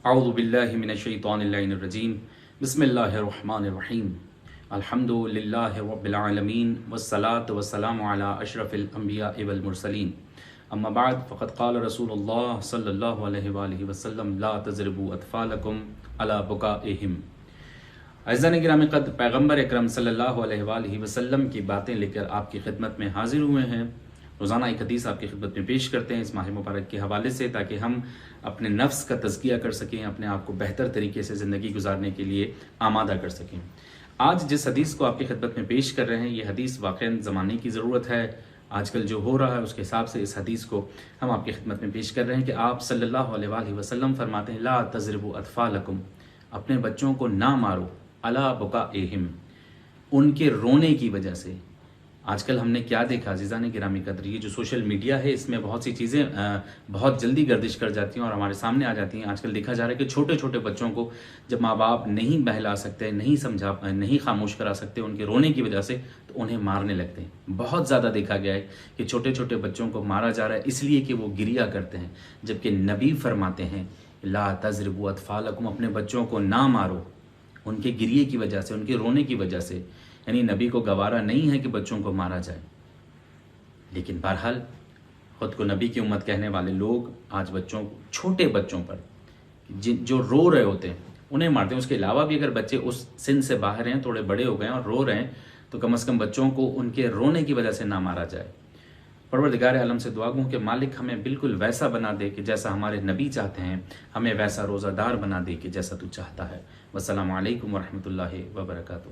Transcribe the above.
اعوذ باللہ من الشیطان اللعین الرجیم بسم اللہ الرحمن الرحیم الحمد للہ رب العالمین والصلاة والسلام علی اشرف الانبیاء والمرسلین اما بعد فقد قال رسول اللہ صلی اللہ علیہ وآلہ وسلم لا تضربوا اطفالکم علی بکائہم۔ عزیزان گرامی قدر، پیغمبر اکرم صلی اللہ علیہ وآلہ وسلم کی باتیں لے کر آپ کی خدمت میں حاضر ہوئے ہیں۔ روزانہ ایک حدیث آپ کی خدمت میں پیش کرتے ہیں اس ماہ مبارک کے حوالے سے، تاکہ ہم اپنے نفس کا تزکیہ کر سکیں، اپنے آپ کو بہتر طریقے سے زندگی گزارنے کے لیے آمادہ کر سکیں۔ آج جس حدیث کو آپ کی خدمت میں پیش کر رہے ہیں، یہ حدیث واقعاً زمانے کی ضرورت ہے۔ آج کل جو ہو رہا ہے اس کے حساب سے اس حدیث کو ہم آپ کی خدمت میں پیش کر رہے ہیں کہ آپ صلی اللہ علیہ وآلہ وسلم فرماتے ہیں لا تضربوا اطفالکم، اپنے بچوں کو نہ مارو، علی بکائہم، ان کے رونے کی وجہ سے۔ آج کل ہم نے کیا دیکھا عزیزان گرامی قدر، یہ جو سوشل میڈیا ہے اس میں بہت سی چیزیں بہت جلدی گردش کر جاتی ہیں اور ہمارے سامنے آ جاتی ہیں۔ آج کل دیکھا جا رہا ہے کہ چھوٹے چھوٹے بچوں کو جب ماں باپ نہیں بہلا سکتے، نہیں خاموش کرا سکتے ان کے رونے کی وجہ سے، تو انہیں مارنے لگتے ہیں۔ بہت زیادہ دیکھا گیا ہے کہ چھوٹے چھوٹے بچوں کو مارا جا رہا ہے اس لیے کہ وہ گریا کرتے ہیں، جبکہ نبی فرماتے ہیں لا تضربوا اطفالکم، اپنے بچوں کو نہ مارو ان کے گریے کی وجہ سے، ان کے رونے کی وجہ سے۔ یعنی نبی کو گوارا نہیں ہے کہ بچوں کو مارا جائے، لیکن بہرحال خود کو نبی کی امت کہنے والے لوگ آج بچوں، چھوٹے بچوں پر جو رو رہے ہوتے ہیں انہیں مارتے ہیں۔ اس کے علاوہ بھی اگر بچے اس سن سے باہر ہیں، تھوڑے بڑے ہو گئے ہیں اور رو رہے ہیں، تو کم از کم بچوں کو ان کے رونے کی وجہ سے نہ مارا جائے۔ پروردگار عالم سے دعا گوں کہ مالک ہمیں بالکل ویسا بنا دے کہ جیسا ہمارے نبی چاہتے ہیں، ہمیں ویسا روزہ دار بنا دے کہ جیسا تو چاہتا ہے۔ والسلام علیکم ورحمۃ اللہ وبرکاتہ۔